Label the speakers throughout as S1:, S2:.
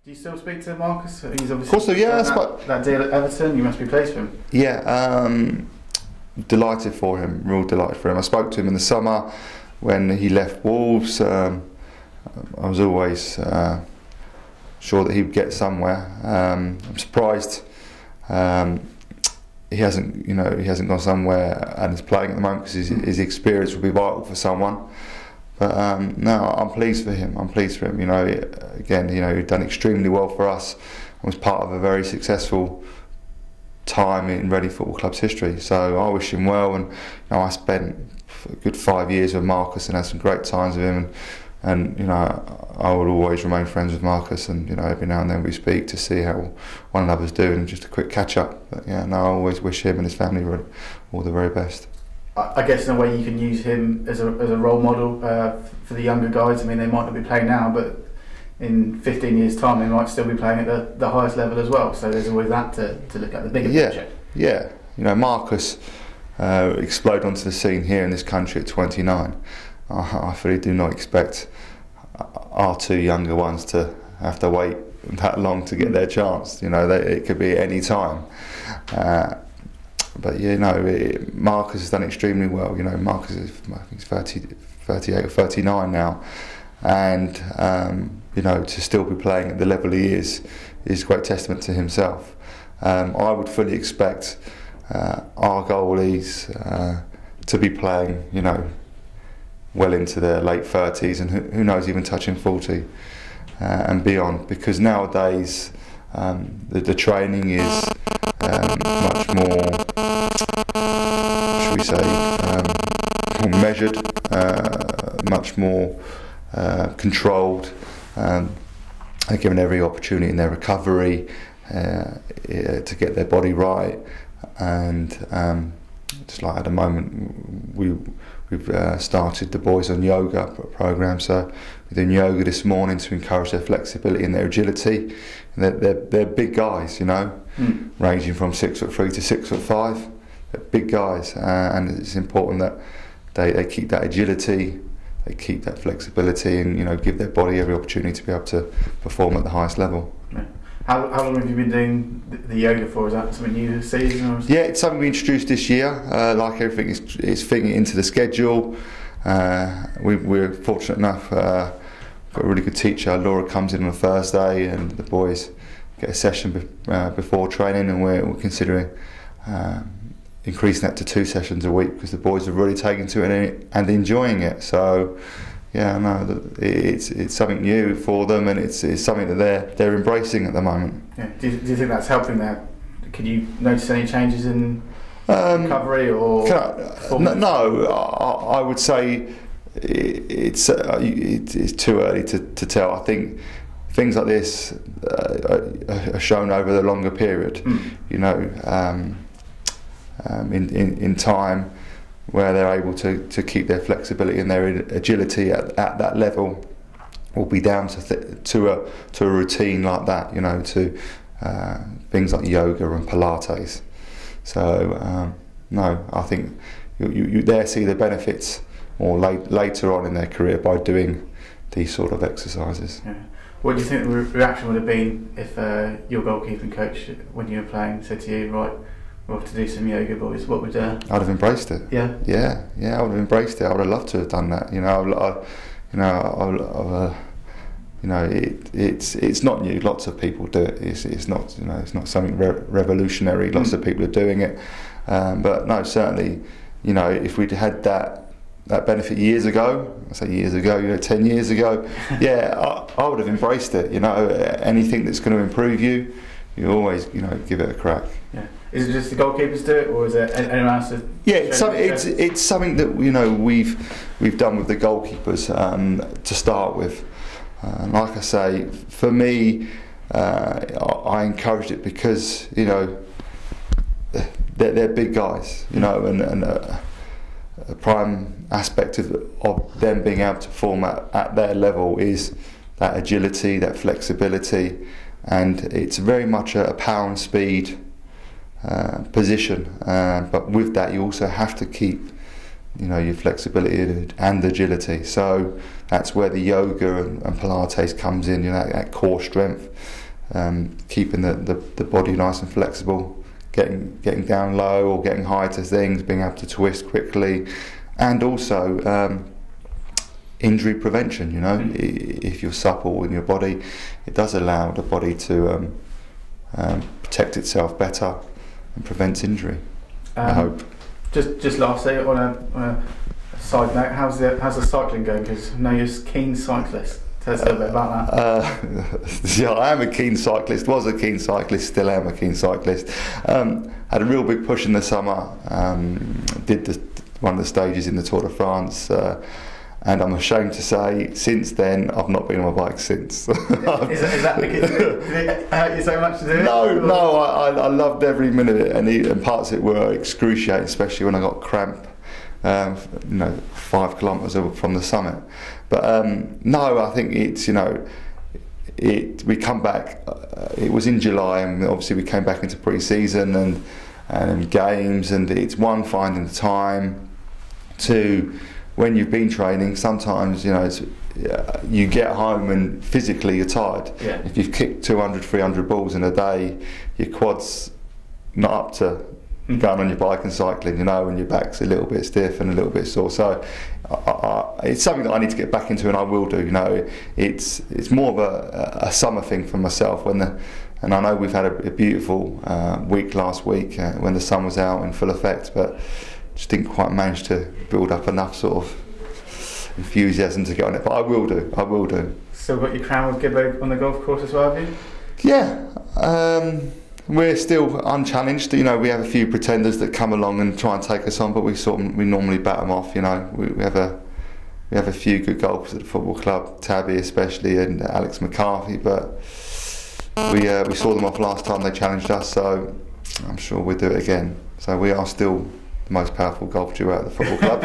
S1: Do you still speak to Marcus? He's obviously
S2: Of course, yeah.
S1: That deal at Everton, you must be pleased for him.
S2: Yeah, delighted for him, real delighted for him. I spoke to him in the summer when he left Wolves. I was always sure that he would get somewhere. I'm surprised he hasn't gone somewhere and is playing at the moment, because his experience will be vital for someone. But no, I'm pleased for him. You know, again, you know, he's done extremely well for us and was part of a very successful time in Reading Football Club's history. So I wish him well, and you know, I spent a good 5 years with Marcus and had some great times with him, and you know, I will always remain friends with Marcus, and you know, every now and then we speak to see how one another's doing, just a quick catch up. But yeah, no, I always wish him and his family all the very best.
S1: I guess in a way you can use him as a role model for the younger guys. I mean, they might not be playing now, but in 15 years' time they might still be playing at the highest level as well. So there's always that to look at, the bigger picture.
S2: Yeah, you know, Marcus exploded onto the scene here in this country at 29. I fully do not expect our two younger ones to have to wait that long to get their chance. You know, it could be at any time. But you know, Marcus has done extremely well. You know, Marcus is, I think he's 38 or 39 now, and you know, to still be playing at the level he is a great testament to himself. I would fully expect our goalies to be playing, you know, well into their late 30s, and who knows, even touching 40 and beyond, because nowadays the training is much more, shall we say, more measured, much more controlled. They're given every opportunity in their recovery to get their body right, and just like at the moment we've started the boys on yoga program, so we're doing yoga this morning to encourage their flexibility and their agility. And they're big guys, you know, ranging from 6'3" to 6'5". They're big guys, and it's important that they keep that agility, they keep that flexibility, and you know, give their body every opportunity to be able to perform at the highest level.
S1: Yeah. How long have you been doing the yoga for? Is that something new this season? Or
S2: yeah, it's something we introduced this year. Like everything, it's fitting it into the schedule. We're fortunate enough, got a really good teacher. Laura comes in on a Thursday, and the boys get a session before training, and we're considering increasing that to 2 sessions a week, because the boys are really taken to it and enjoying it. So yeah, no, it's something new for them, and it's something that they're embracing at the moment.
S1: Yeah. Do you think that's helping there? Can you notice any changes in recovery or?
S2: No, I would say it's too early to tell. I think things like this are shown over the longer period. You know, in time, where they're able to keep their flexibility and their agility at that level, will be down to a routine like that, you know, to things like yoga and Pilates. So no, I think you there see the benefits more later on in their career by doing these sort of exercises.
S1: Yeah. What do you think the reaction would have been if your goalkeeping coach, when you were playing, said to you, right, we'll have to do some yoga, boys? What would? I'd
S2: have embraced it.
S1: Yeah.
S2: Yeah, I would have embraced it. I would have loved to have done that. You know, it's not new. Lots of people do it. It's not, you know, it's not something revolutionary. Lots of people are doing it, but no, certainly, you know, if we'd had that benefit years ago, I say years ago, you know, 10 years ago, yeah, I would have embraced it. You know, anything that's going to improve you, you always, you know, give it a crack.
S1: Yeah. Is it just the goalkeepers do it, or is there anyone else?
S2: Yeah, it's something that, you know, we've done with the goalkeepers to start with. Like I say, for me, I encouraged it because, you know, they're big guys, you know, and a prime aspect of them being able to perform at their level is that agility, that flexibility, and it's very much a power and speed position, but with that you also have to keep your flexibility and agility. So that's where the yoga and Pilates comes in, that core strength, keeping the body nice and flexible, getting down low or getting high to things, being able to twist quickly, and also injury prevention. If you're supple in your body, it does allow the body to protect itself better and prevents injury. I hope.
S1: Just lastly, on a side note, how's the cycling going? Because I know you're a keen cyclist. Tell us a little bit about that.
S2: Yeah, I am a keen cyclist. Was a keen cyclist. Still am a keen cyclist. Had a real big push in the summer. Did one of the stages in the Tour de France. And I'm ashamed to say, since then, I've not been on my bike since.
S1: Is that because it hurt you so much to do it?
S2: No, I loved every minute of it, and parts of it were excruciating, especially when I got cramp, 5 kilometres from the summit. But no, I think it's, we come back, it was in July, and obviously we came back into pre-season and games, and it's one, finding the time, two, when you've been training, sometimes you get home and physically you're tired.
S1: Yeah.
S2: If you've kicked 200, 300 balls in a day, your quad's not up to going on your bike and cycling, and your back's a little bit stiff and a little bit sore. So it's something that I need to get back into, and I will do. It's more of a summer thing for myself. And I know we've had a beautiful week last week when the sun was out in full effect, but just didn't quite manage to build up enough sort of enthusiasm to get on it. But I will do.
S1: Still got your crown with Gibbo on the golf course as well, have you?
S2: Yeah. We're still unchallenged. We have a few pretenders that come along and try and take us on, but we normally bat them off. We have a few good golfers at the football club, Tabby especially, and Alex McCarthy. But we saw them off last time they challenged us, so I'm sure we'll do it again. So we are still the most powerful golf duo at the football club.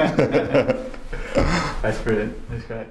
S1: That's brilliant. That's great.